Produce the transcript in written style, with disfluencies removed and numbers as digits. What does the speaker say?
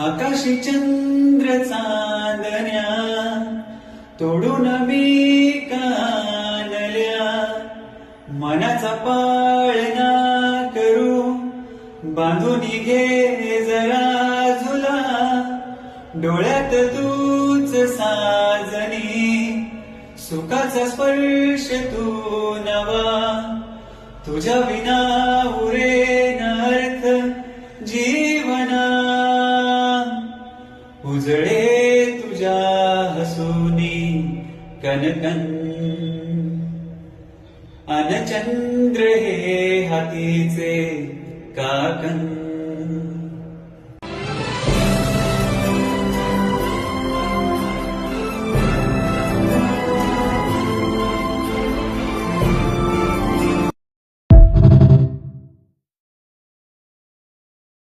आकाशी चंद्र चांदण्या तोडून मी कानल्या, मनाचा पाळणा करू बांधून घे जरा झुला, डोळ्यात तूच साजनी सुखाचा स्पर्श तू नवा, तुझ्या विना उरेन अर्थ जीवना, उजळे तुझ्या हसूनी कनकन, अन चंद्र हे हातीचे काकन.